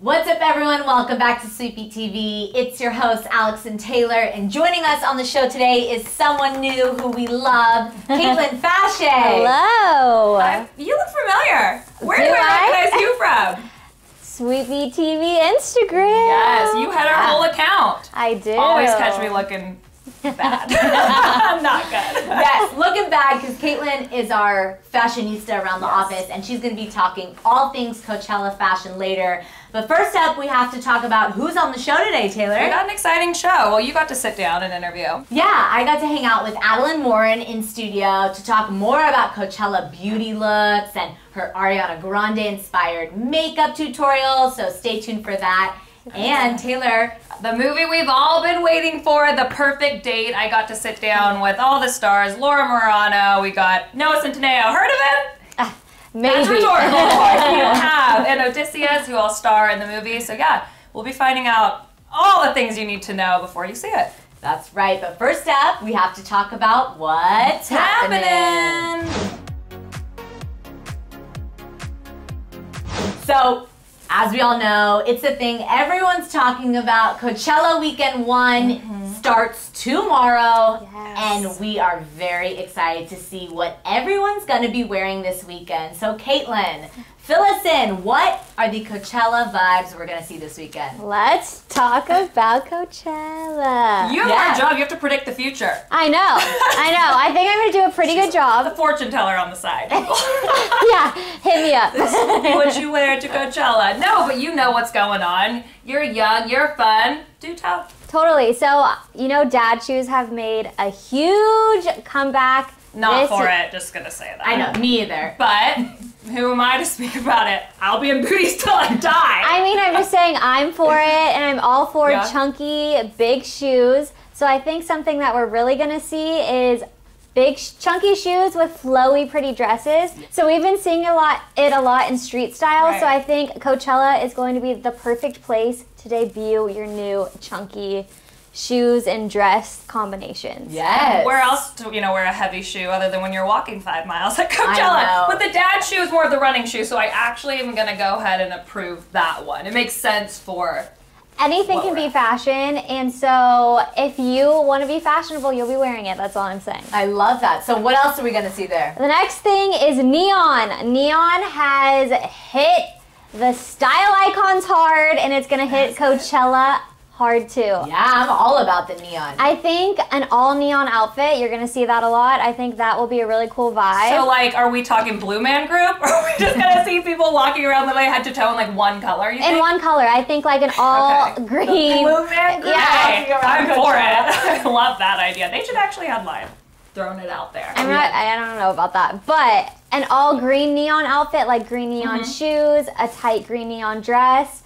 What's up, everyone? Welcome back to SweetBeat TV. It's your host, Alex and Taylor, and joining us on the show today is someone new who we love, Kaitlan Fasheh. Hello. You look familiar. Where do I recognize you from? SweetBeat TV Instagram. Yes, you had our whole account. I do. Always catch me looking bad. I'm not good. Yes, looking bad because Kaitlan is our fashionista around the office, and she's going to be talking all things Coachella Fashion later. But first up, we have to talk about who's on the show today, Taylor. We got an exciting show. Well, you got to sit down and interview. Yeah, I got to hang out with ADELAINE Morin in studio to talk more about Coachella beauty looks and her Ariana Grande-inspired makeup tutorial, so stay tuned for that. And Taylor, the movie we've all been waiting for, The Perfect Date. I got to sit down with all the stars. Laura Marano, we got Noah Centineo. Heard of him? Maybe. That's rhetorical. Of course you have. And Odysseus, who all star in the movie. So yeah, we'll be finding out all the things you need to know before you see it. that's right. But first up, we have to talk about what's happening. So, as we all know, it's a thing everyone's talking about. Coachella Weekend 1 starts tomorrow, and we are very excited to see what everyone's going to be wearing this weekend. So, Kaitlan, fill us in. What are the Coachella vibes we're going to see this weekend? Let's talk about Coachella. You have a hard job. You have to predict the future. I know. I think I'm going to do a pretty good The job. fortune teller on the side. Yeah, hit me up. What you wear to Coachella. No, but you know what's going on. You're young, you're fun. Do tell. Totally. So, you know, dad shoes have made a huge comeback. Not for it, just gonna say that. I know, me either. But who am I to speak about it? I'll be in booties till I die. I mean, I'm just saying I'm for it, and I'm all for chunky, big shoes. So I think something that we're really gonna see is big, chunky shoes with flowy, pretty dresses. So we've been seeing it a lot in street style. Right. So I think Coachella is going to be the perfect place to debut your new chunky shoes and dress combinations. Yes. Where else do wear a heavy shoe other than when you're walking 5 miles at Coachella? I know. But the dad shoe is more of the running shoe, so I actually am gonna go ahead and approve that one. It makes sense for anything can be fashion, and so if you want to be fashionable, you'll be wearing it. That's all I'm saying. I love that. So what else are we going to see there? The next thing is neon. Neon has hit the style icons hard, and it's going to hit Coachella hard too. Yeah, I'm all about the neon. I think an all neon outfit, you're going to see that a lot. I think that will be a really cool vibe. So like, are we talking Blue Man Group? Or are we just gonna see people walking around literally head to toe in like one color, you think? In one color. I think like an all green. Blue Man Group. Hey, I'm for it. I love that idea. They should actually headline. Throwing it out there. I don't know about that, but an all green neon outfit, like green neon shoes, a tight green neon dress.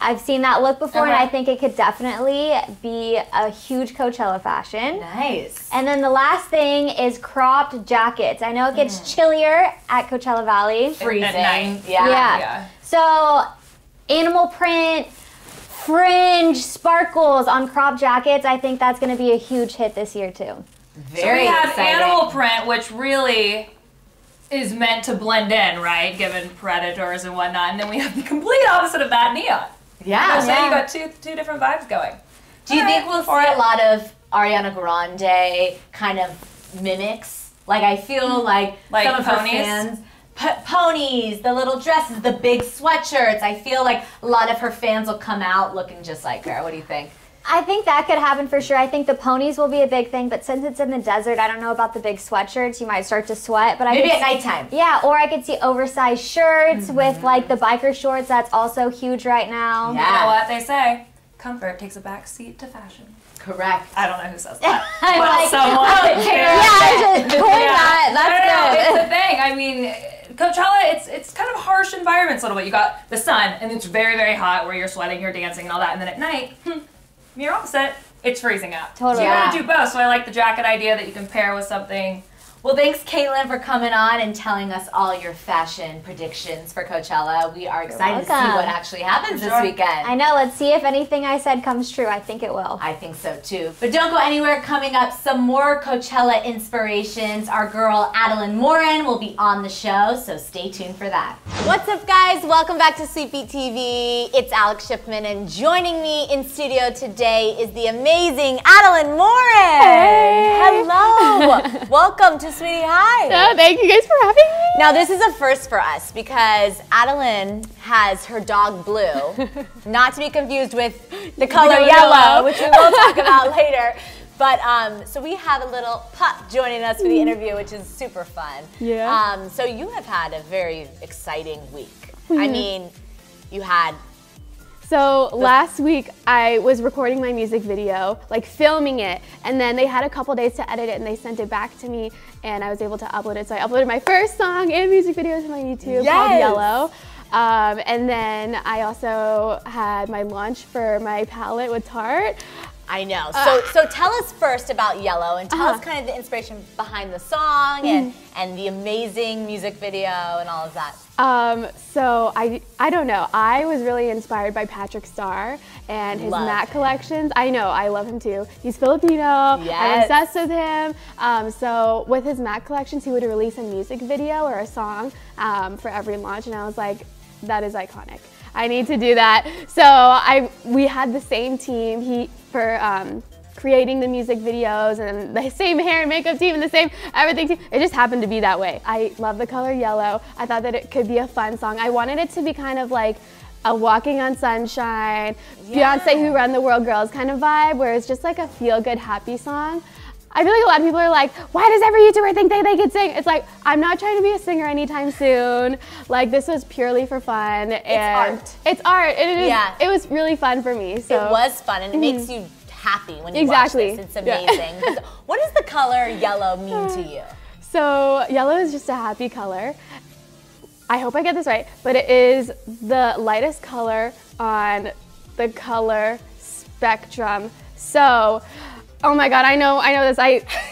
I've seen that look before, and I think it could definitely be a huge Coachella fashion. Nice. And then the last thing is cropped jackets. I know it gets chillier at Coachella Valley. Freezing. At night. Yeah. So animal print, fringe, sparkles on cropped jackets, I think that's going to be a huge hit this year too. Very so we have exciting. animal print, which really is meant to blend in, right? Given predators and whatnot. And then we have the complete opposite of that, neon. Yeah. So you got two different vibes going. Do you think we'll see a lot of Ariana Grande kind of mimics? Like, I feel like some of ponies? her fans, ponies, the little dresses, the big sweatshirts. I feel like a lot of her fans will come out looking just like her. What do you think? I think that could happen for sure. I think the ponies will be a big thing, but since it's in the desert, I don't know about the big sweatshirts. You might start to sweat, but Maybe at nighttime. Yeah, or I could see oversized shirts with like the biker shorts. That's also huge right now. Yeah. You know what they say? Comfort takes a back seat to fashion. Correct. I don't know who says that. I'm Well, like, someone. I just coined that. That's good. It's the thing. I mean, Coachella, it's kind of harsh environments a little bit. You got the sun, and it's very, very hot where you're sweating, you're dancing, and all that. And then at night, you're opposite. It's freezing out. Totally. So you Yeah. want to do both. So I like the jacket idea that you can pair with something Well, thanks, Kaitlan, for coming on and telling us all your fashion predictions for Coachella. We are excited to see what actually happens this weekend. I know. Let's see if anything I said comes true. I think it will. I think so, too. But don't go anywhere. Coming up, some more Coachella inspirations. Our girl, Adeline Morin, will be on the show, so stay tuned for that. What's up, guys? Welcome back to SweetBeat TV. It's Alex Shipman, and joining me in studio today is the amazing Adeline Morin. Hey. Hello. Welcome to Sweetie Hi. Oh, thank you guys for having me. Now, this is a first for us because Adeline has her dog Blue, not to be confused with the color yellow, which we will talk about later. But so we have a little pup joining us for the interview, which is super fun. Yeah. So you have had a very exciting week. I mean, you had. So last week I was recording my music video, like filming it, and then they had a couple days to edit it and they sent it back to me and I was able to upload it. So I uploaded my first song and music video to my YouTube called Yellow. And then I also had my launch for my palette with Tarte. I know. So tell us first about Yellow and tell us kind of the inspiration behind the song and the amazing music video and all of that. So I don't know. I was really inspired by Patrick Starr and his matte collections. I know, I love him too. He's Filipino. Yes. I'm obsessed with him. So with his matte collections, he would release a music video or a song for every launch, and I was like, that is iconic. I need to do that. So we had the same team for creating the music videos and the same hair and makeup team and the same everything team. It just happened to be that way. I love the color yellow. I thought that it could be a fun song. I wanted it to be kind of like a Walking on Sunshine, Beyonce Who Run the World Girls kind of vibe, where it's just like a feel-good, happy song. I feel like a lot of people are like, why does every YouTuber think they could sing? It's like, I'm not trying to be a singer anytime soon. Like, this was purely for fun. And it's art. It's art. It was really fun for me. So. It was fun, and it makes you happy when you watch this. It's amazing. What does the color yellow mean to you? So, yellow is just a happy color. I hope I get this right, but it is the lightest color on the color spectrum. So, oh my God, I know this.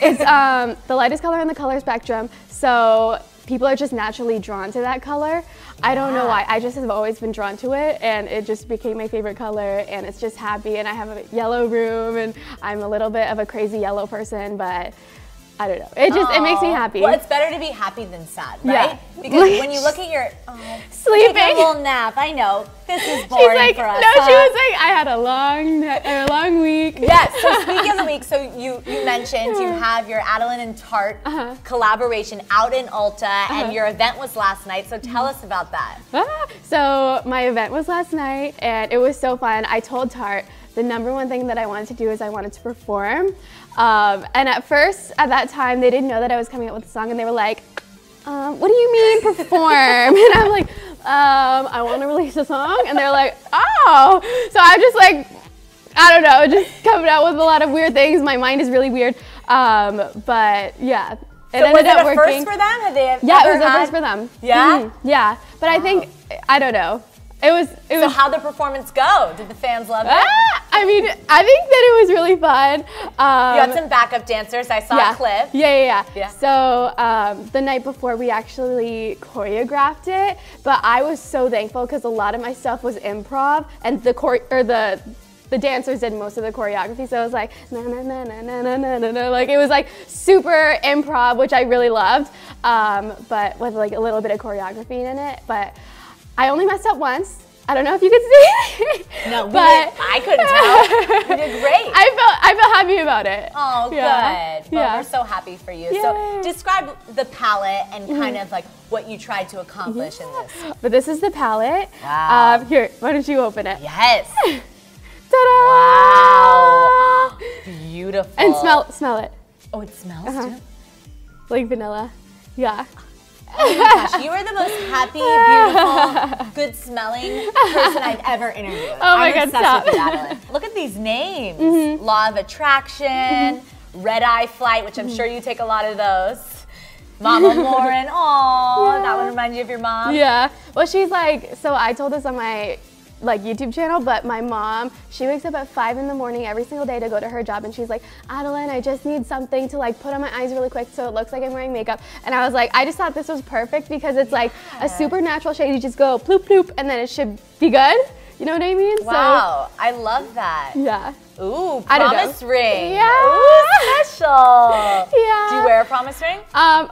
It's the lightest color on the color spectrum, so people are just naturally drawn to that color. I don't know why. I just have always been drawn to it, and it just became my favorite color, and it's just happy, and I have a yellow room, and I'm a little bit of a crazy yellow person, but I don't know. It makes me happy. Well, it's better to be happy than sad, right? Yeah. Because when you look at your sleeping, taking a little nap. I know this is boring for us. No, she was like, I had a long week. Yes. So speaking of the week, so you mentioned you have your Adeline and Tarte collaboration out in Ulta, and your event was last night. So tell us about that. So my event was last night, and it was so fun. I told Tarte the #1 thing that I wanted to do is I wanted to perform. And at first, at that time, they didn't know that I was coming out with a song, and they were like, what do you mean perform? And I'm like, I want to release a song. And they're like, oh. So I'm just like, I don't know, just coming out with a lot of weird things. My mind is really weird. But yeah. So was it a first for them? Had they it was a first for them. Yeah? Yeah. But I think, I don't know. It was. So how'd the performance go? Did the fans love it? I mean, I think that it was really fun. You had some backup dancers. I saw a clip. Yeah. So the night before, we actually choreographed it, but I was so thankful because a lot of my stuff was improv, and the dancers did most of the choreography. So it was like na na na na na na na na, like it was like super improv, which I really loved, but with like a little bit of choreography in it. But I only messed up once. I don't know if you could see. No, I couldn't tell. You did great. I felt happy about it. Oh, good. Well, we're so happy for you. Yay. So describe the palette and kind of like what you tried to accomplish in this. But this is the palette. Wow. Here, why don't you open it? Yes. Ta-da! Wow. Beautiful. And smell it. Oh, it smells too? Like vanilla. Yeah. Oh my gosh, you are the most happy, beautiful, good-smelling person I've ever interviewed. Oh my God, obsessed with you, Adeline. Look at these names. Law of Attraction, Red Eye Flight, which I'm sure you take a lot of those. Mama Morin, that one reminds you of your mom? Yeah. Well, she's like, so I told this on my like YouTube channel, but my mom, she wakes up at 5 in the morning every single day to go to her job, and she's like, Adeline, I just need something to like put on my eyes really quick so it looks like I'm wearing makeup. And I was like, I just thought this was perfect because it's like a super natural shade. You just go ploop ploop and then it should be good. You know what I mean? Wow, I love that. Yeah. Ooh, promise ring. Yeah. Ooh, special. Yeah. Do you wear a promise ring?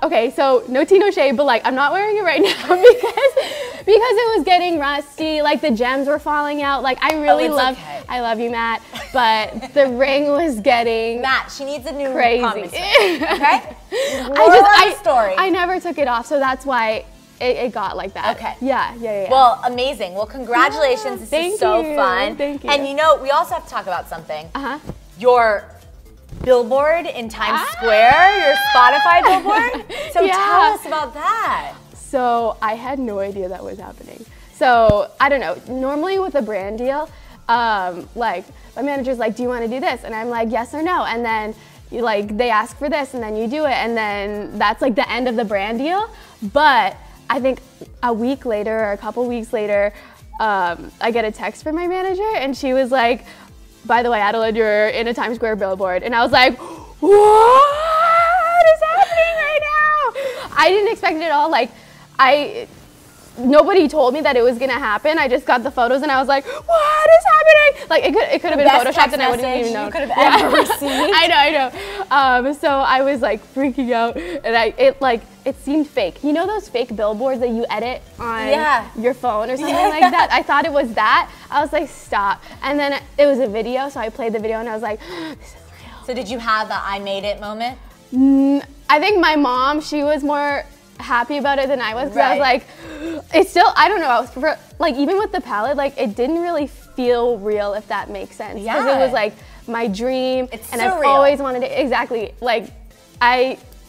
Okay, so no tea, no shade, but like I'm not wearing it right now because it was getting rusty, like the gems were falling out. Like I really I love you, Matt, but the ring was getting Matt, she needs a new crazy. promise ring, okay? I never took it off, so that's why it got like that. Okay. Yeah. Well, amazing. Well, congratulations. This is so fun. Thank you. And you know, we also have to talk about something. Your billboard in Times Square, your Spotify billboard. So tell us about that. So I had no idea that was happening. So I don't know, normally with a brand deal, like my manager's like, do you want to do this? And I'm like, yes or no. And then like they ask for this and then you do it. And then that's like the end of the brand deal. But I think a week later or a couple weeks later, I get a text from my manager and she was like, by the way, Adeline, you're in a Times Square billboard. And I was like, what is happening right now? I didn't expect it at all. Like, nobody told me that it was gonna happen. I just got the photos and I was like, what is happening? Like it could have been photoshopped and I wouldn't even know. You could have ever received. I know. So I was like freaking out and it seemed fake. You know those fake billboards that you edit on your phone or something like that? I thought it was that. I was like, stop. And then it was a video, so I played the video and I was like, this is real. So did you have the I made it moment? I think my mom, she was more happy about it than I was because I was like, it's still, I don't know, like even with the palette, like it didn't really feel real, if that makes sense. Because it was like my dream and surreal. I've always wanted it, exactly, like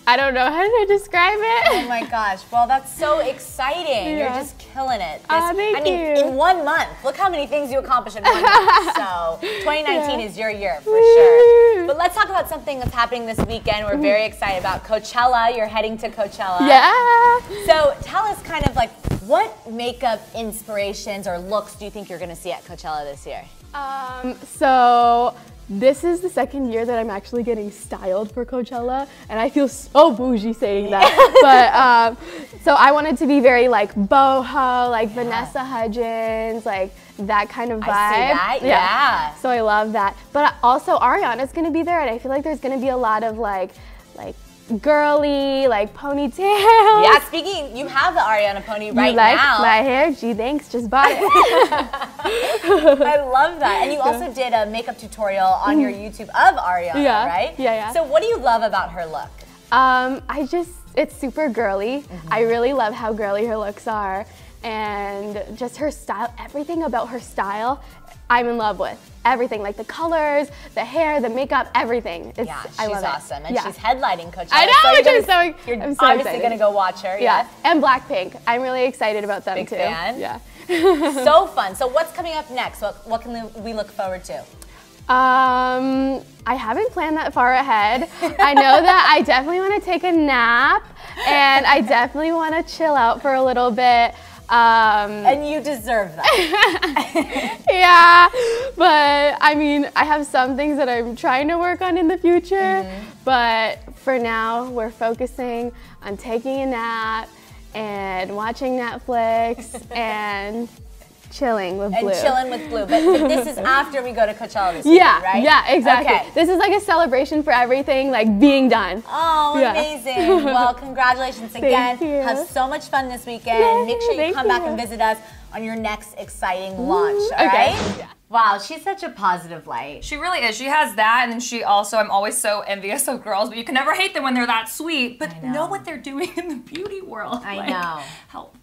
I don't know how to describe it. Oh my gosh, well that's so exciting. You're just killing it. Thank you. In 1 month, look how many things you accomplished in 1 month. So 2019 is your year for sure. But let's talk about something that's happening this weekend. We're very excited about Coachella. You're heading to Coachella. Yeah. So tell us kind of like what makeup inspirations or looks do you think you're gonna see at Coachella this year? So this is the second year that I'm actually getting styled for Coachella, and I feel so bougie saying that. But so I wanted to be very like boho, like Vanessa Hudgens, like that kind of vibe. I see that, So I love that. But also Ariana's gonna be there, and I feel like there's gonna be a lot of like girly, like ponytail. Yeah, speaking, you have the Ariana pony right now. My hair? Gee, thanks, just bought it. I love that. And you also did a makeup tutorial on your YouTube of Ariana, right? Yeah. So what do you love about her look? It's super girly. I really love how girly her looks are, and just her style, everything about her style, I'm in love with. Everything, like the colors, the hair, the makeup, everything. She's awesome. And she's headlining Coachella. I know, you're I'm so obviously going to go watch her. Yeah, and Blackpink. I'm really excited about them Big too. Fan. Yeah. So fun. So what's coming up next? What can we look forward to? I haven't planned that far ahead. I know that I definitely want to take a nap, and I definitely want to chill out for a little bit. And you deserve that. Yeah, but I mean, I have some things that I'm trying to work on in the future, but for now, we're focusing on taking a nap and watching Netflix and chilling with Blue. But this is after we go to Coachella this weekend, right? Yeah, exactly. Okay. This is like a celebration for everything, like being done. Oh, amazing. Well, congratulations again. Thank you. Have so much fun this weekend. Yay, Make sure you come back and visit us on your next exciting launch, all right? Yeah. Wow, she's such a positive light. She really is. She has that, and then she also, I'm always so envious of girls, but you can never hate them when they're that sweet, but know what they're doing in the beauty world. I know. Help.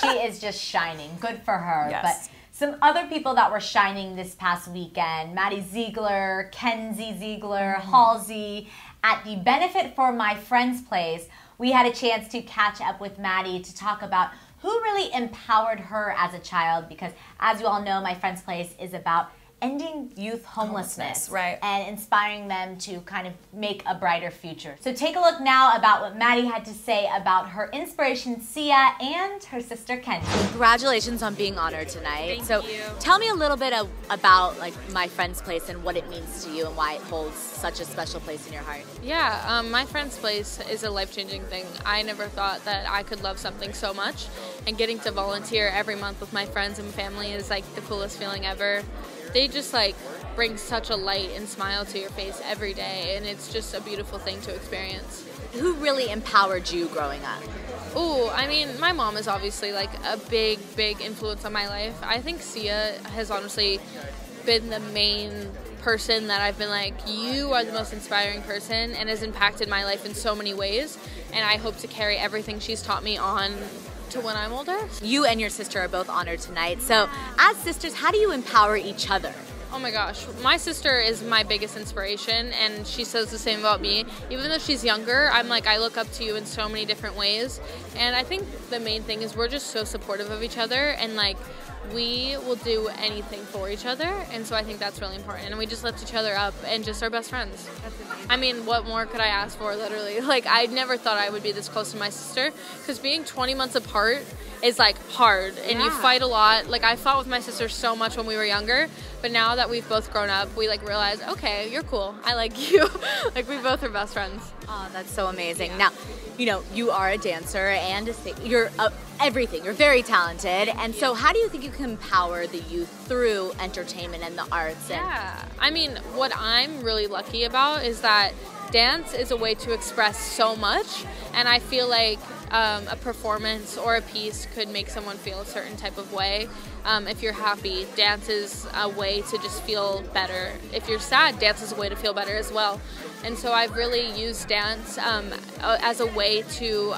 She is just shining. Good for her. Yes. But some other people that were shining this past weekend, Maddie Ziegler, Kenzie Ziegler, Halsey. At the Benefit for My Friend's Place, we had a chance to catch up with Maddie to talk about who really empowered her as a child, because as you all know, My Friend's Place is about ending youth homelessness, right, and inspiring them to kind of make a brighter future. So take a look now about what Maddie had to say about her inspiration, Sia, and her sister, Kenzie. Congratulations on being honored tonight. Thank you. Tell me a little bit about like My Friend's Place and what it means to you and why it holds such a special place in your heart. Yeah, My Friend's Place is a life-changing thing. I never thought that I could love something so much, and getting to volunteer every month with my friends and family is like the coolest feeling ever. They just like bring such a light and smile to your face every day, and it's just a beautiful thing to experience. Who really empowered you growing up? Ooh, I mean, my mom is obviously like a big influence on my life. I think Sia has honestly been the main person that I've been like, you are the most inspiring person, and has impacted my life in so many ways, and I hope to carry everything she's taught me on to when I'm older. You and your sister are both honored tonight. So as sisters, how do you empower each other? Oh my gosh, my sister is my biggest inspiration, and she says the same about me. Even though she's younger, I'm like, I look up to you in so many different ways. And I think the main thing is we're just so supportive of each other, and like, we will do anything for each other, and so I think that's really important. And we just lift each other up and just are best friends. I mean, what more could I ask for, literally? Like, I never thought I would be this close to my sister, because being 20 months apart is like hard, and you fight a lot. Like, I fought with my sister so much when we were younger, but now that we've both grown up, we like realize, okay, you're cool, I like you. Like, we both are best friends. Oh, that's so amazing. Yeah. Now, you know, you are a dancer and you're everything. You're very talented. And so how do you think you can empower the youth through entertainment and the arts? Yeah, I mean, what I'm really lucky about is that dance is a way to express so much, and I feel like a performance or a piece could make someone feel a certain type of way. If you're happy, dance is a way to just feel better. If you're sad, dance is a way to feel better as well. And so I've really used dance as a way to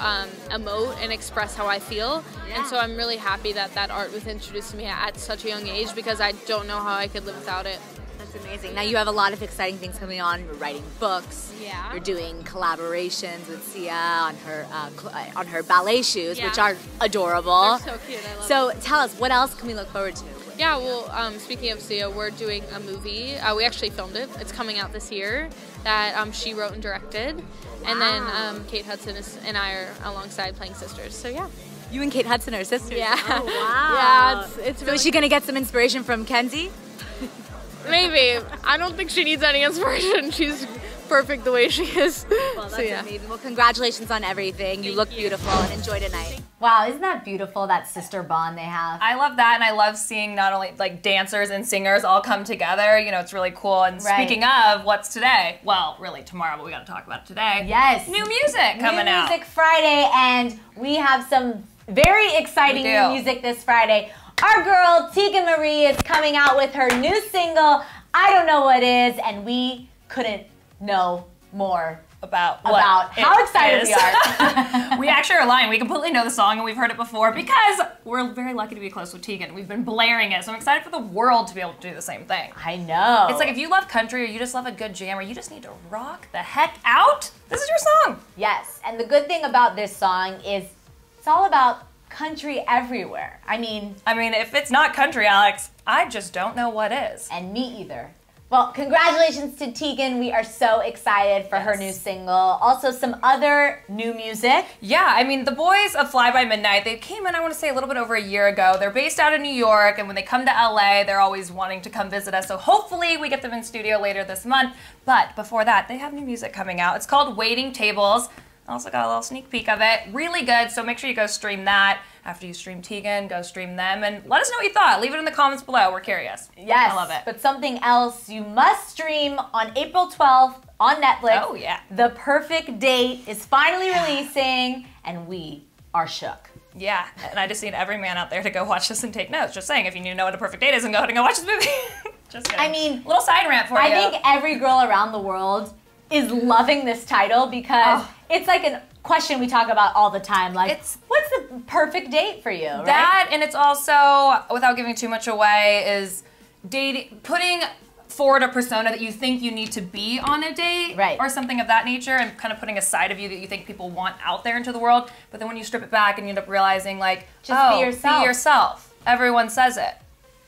emote and express how I feel. Yeah. And so I'm really happy that that art was introduced to me at such a young age, because I don't know how I could live without it. That's amazing. Now you have a lot of exciting things coming on. You're writing books. Yeah. You're doing collaborations with Sia on her ballet shoes, which are adorable. They're so cute. I love So tell us, what else can we look forward to? Yeah, well, speaking of Sia, we're doing a movie. We actually filmed it. It's coming out this year, that she wrote and directed. And then Kate Hudson and I are alongside playing sisters. So yeah. You and Kate Hudson are sisters? Yeah. Oh, wow. Yeah, it's so really... is she going to get some inspiration from Kenzie? Maybe. I don't think she needs any inspiration. She's perfect the way she is. Well, that's amazing. Well, congratulations on everything. You look beautiful, and enjoy tonight. Wow, isn't that beautiful, that sister bond they have? I love that, and I love seeing not only like dancers and singers all come together. You know, it's really cool. And speaking of, what's today? Well, really tomorrow, but we got to talk about it today. Yes. New music coming out. New Music Friday, and we have some very exciting new music this Friday. Our girl, Tegan Marie, is coming out with her new single, I Don't Know What Is, and we couldn't know more about how excited we are. We actually are lying. We completely know the song and we've heard it before because we're very lucky to be close with Tegan. We've been blaring it, so I'm excited for the world to be able to do the same thing. I know. It's like if you love country or you just love a good jam or you just need to rock the heck out, this is your song. Yes, and the good thing about this song is it's all about country everywhere. I mean, if it's not country, Alex, I just don't know what is. And me either. Well, congratulations to Tegan. We are so excited for her new single. Also, some other new music. Yeah, the boys of Fly By Midnight, they came in, I want to say, a little bit over a year ago. They're based out of New York, and when they come to LA, they're always wanting to come visit us. So hopefully we get them in studio later this month. But before that, they have new music coming out. It's called Waiting Tables. I also got a little sneak peek of it. Really good, so make sure you go stream that. After you stream Tegan, go stream them, and let us know what you thought. Leave it in the comments below. We're curious. Yes, I love it. But something else you must stream on April 12th on Netflix. Oh, yeah. The Perfect Date is finally releasing, and we are shook. Yeah, and I just need every man out there to go watch this and take notes. Just saying, if you need to know what a perfect date is, then go ahead and go watch this movie. Just kidding. Little side rant for you. I think every girl around the world is loving this title because it's like a question we talk about all the time. Like, what's the perfect date for you, right? That, and it's also, without giving too much away, is putting forward a persona that you think you need to be on a date, or something of that nature, and kind of putting a side of you that you think people want out there into the world. But then when you strip it back and you end up realizing, like, just be yourself. Be yourself. Everyone says it,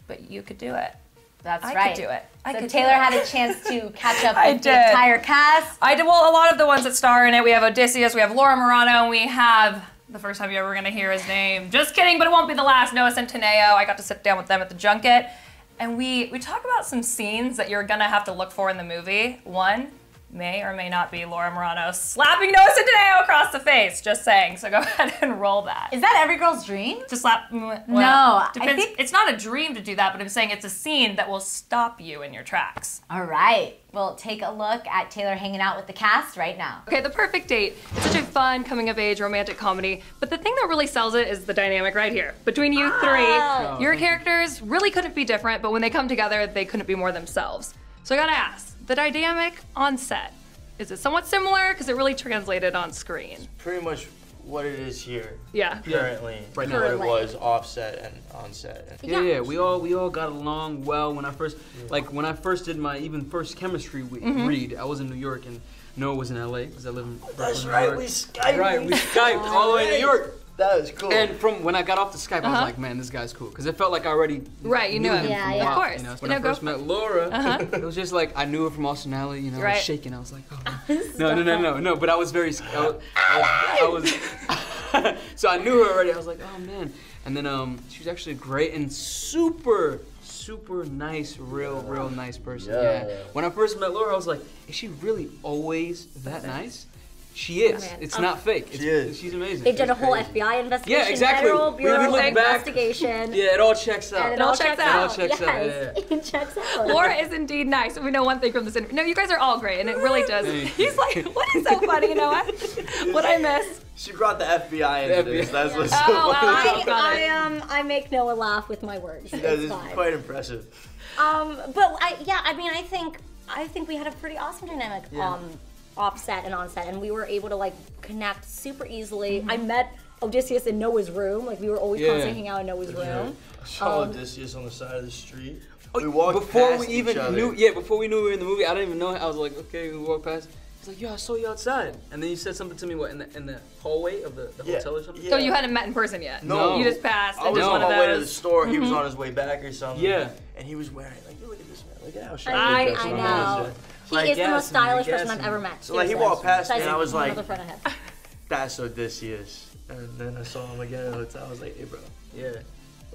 but you could do it. That's I right. could do it. So Taylor had a chance to catch up I with the did. entire cast. I did, well, a lot of the ones that star in it. We have Odysseus, we have Laura Morano, and we have, the first time you're ever gonna hear his name, just kidding, but it won't be the last, Noah Centineo. I got to sit down with them at the junket. And we talk about some scenes that you're gonna have to look for in the movie. One may or may not be Laura Morano slapping Noah Centineo across the face, just saying. So go ahead and roll that. Is that every girl's dream? To slap, well, No, depends. I think It's not a dream to do that, but I'm saying it's a scene that will stop you in your tracks. All right. Well, take a look at Taylor hanging out with the cast right now. Okay, The Perfect Date. It's such a fun coming-of-age romantic comedy, but the thing that really sells it is the dynamic right here. Between you three, your characters really couldn't be different, but when they come together, they couldn't be more themselves. So I gotta ask, the dynamic on set, is it somewhat similar? Because it really translated on screen. Pretty much what it is here. Yeah. Currently. Right now. What it was offset and on set. Yeah, we all got along well when I first, when I first did my first chemistry read. I was in New York and Noah was in LA because I live in Brooklyn, That's New right, York. we Skyped. Right, we Skyped all the way to New York. That was cool. And from when I got off the Skype, I was like, man, this guy's cool. Because it felt like I already you knew him. from Yeah, a yeah. while, Of course. You know? You When know, I first met Laura, it was just like, I knew her from Austin Alley, I Right. was shaking. I was like, oh. No, but I was very, I was so I knew her already. I was like, oh man. And then she was actually great and super nice, real nice person. Yeah. When I first met Laura, I was like, is she really always that nice? She is. man. It's not fake. She is. She's amazing. They did a whole FBI investigation, Yeah, exactly. Federal We Bureau look of back. Investigation. Yeah, it all checks out. And it all checks out. It all checks out, Yes, it checks out. Laura is indeed nice. We know one thing from this interview. No, you guys are all great, and it really does. He's like, what is so funny, you know what? What I miss? She brought the FBI into this. That's what's so Oh, funny. wow. I make Noah laugh with my words. Yeah, It's this is fine. quite impressive. But I think we had a pretty awesome dynamic offset and onset, and we were able to connect super easily. I met Odysseus in Noah's room. We were always constantly hanging out in Noah's room. I saw Odysseus on the side of the street. We walked before past we even each other. knew, before we knew we were in the movie, I didn't even know. I was like, okay, we walked past. He's like, yo, I saw you outside, and then you said something to me. What in the hallway of the hotel or something? Yeah. So you hadn't met in person yet? No. You just passed. I and was just on one of my way to the those. store. He was on his way back or something. Yeah. And he was wearing you look at this man. Look at how sharp I he is. know. He is the most stylish person I've ever met. So he walked past me and I was like, another friend I have. that's Odysseus. And then I saw him again in the hotel. I was like, hey, bro. Yeah.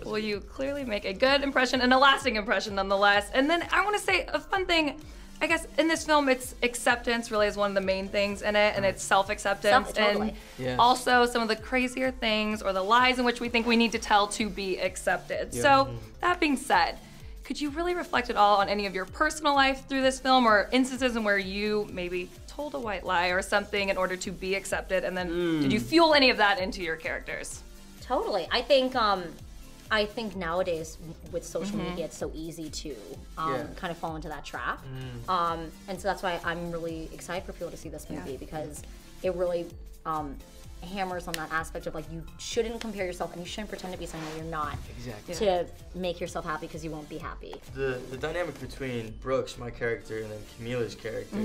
Well, you clearly make a good impression and a lasting impression nonetheless. And then I want to say a fun thing. I guess in this film, it's acceptance really is one of the main things in it, and it's self-acceptance, Totally. and also some of the crazier things or the lies in which we think we need to tell to be accepted. So that being said, could you really reflect at all on any of your personal life through this film, or instances in where you maybe told a white lie or something in order to be accepted, and then did you fuel any of that into your characters? Totally. I think nowadays with social media, it's so easy to kind of fall into that trap. And so that's why I'm really excited for people to see this movie because it really hammers on that aspect of you shouldn't compare yourself and you shouldn't pretend to be something that you're not to make yourself happy because you won't be happy. The dynamic between Brooks, my character, and then Camila's character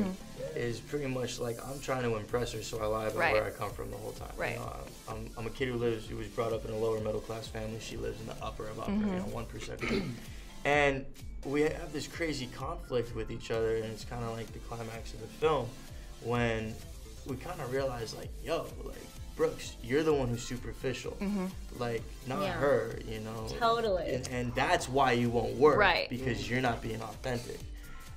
is pretty much I'm trying to impress her, so I lie about where I come from the whole time. Right. You know, I'm a kid who was brought up in a lower middle class family. She lives in the upper of upper, 1%. And we have this crazy conflict with each other, and it's kind of like the climax of the film when we kind of realize Brooks, you're the one who's superficial, not her, you know. Totally. And that's why you won't work, Right. because you're not being authentic.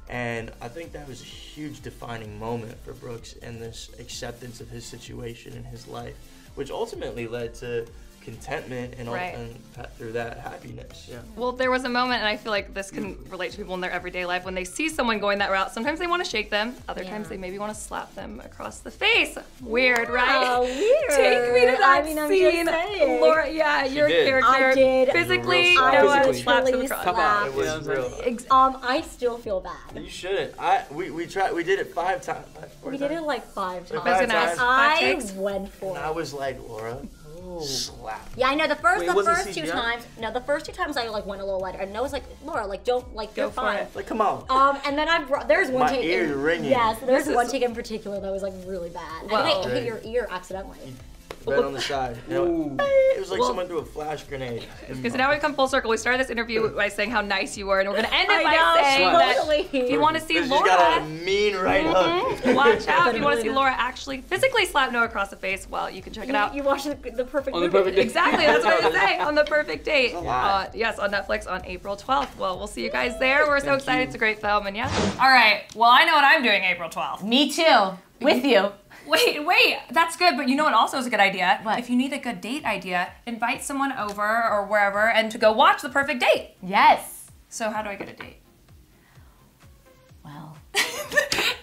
And I think that was a huge defining moment for Brooks and this acceptance of his situation in his life, which ultimately led to contentment and, and through that happiness. Yeah. Well, there was a moment, and I feel like this can relate to people in their everyday life, when they see someone going that route, sometimes they want to shake them, other times they maybe want to slap them across the face. Weird, right? Oh, weird. Take me to that I'm scene. just saying. Laura, your did. character. I did. Physically, I Noah was slaps him really across. slapped. It was real. I still feel bad. You shouldn't. We tried. We did it 5 times. We did it 5 times. I was gonna ask, 5 I takes? went for And I it. was like, Laura, slap. Yeah, I know the first Wait, wasn't two CGI? times. No, the first 2 times I went a little lighter, and Noah's like, Laura, don't you're for fine. it. Come on. And then there's one My take. ears are ringing. Yes, there's one take in particular that was really bad. Wow. I think I hit your ear accidentally. right on the side. You know, it was like someone threw a flash grenade. Okay, so now we come full circle. We started this interview by saying how nice you were, and we're going to end it by saying that if you want to see Laura, got a mean right hook. Watch out. If you want to see Laura actually physically slap Noah across the face, well, you can check it out. You watch the perfect On the perfect date. Exactly, that's what I was saying, on The Perfect Date. Yes, on Netflix on April 12th. Well, we'll see you guys there. We're so excited. It's a great film, and yeah. All right, well, I know what I'm doing April 12th. Me too. With you. Wait, that's good, but you know what also is a good idea? What? If you need a good date idea, invite someone over or wherever and to go watch The Perfect Date. Yes. So how do I get a date? Well.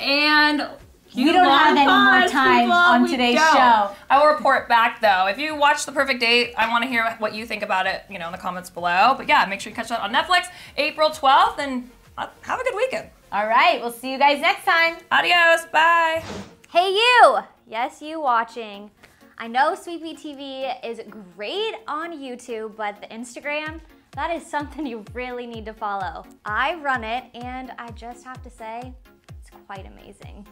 And we don't have any more time on today's show. I will report back though. If you watch The Perfect Date, I want to hear what you think about it, in the comments below. But yeah, make sure you catch that on Netflix, April 12th, and have a good weekend. All right, we'll see you guys next time. Adios, bye. Hey you! Yes, you watching. I know SweetBeat TV is great on YouTube, but the Instagram, that is something you really need to follow. I run it, and I just have to say, it's quite amazing.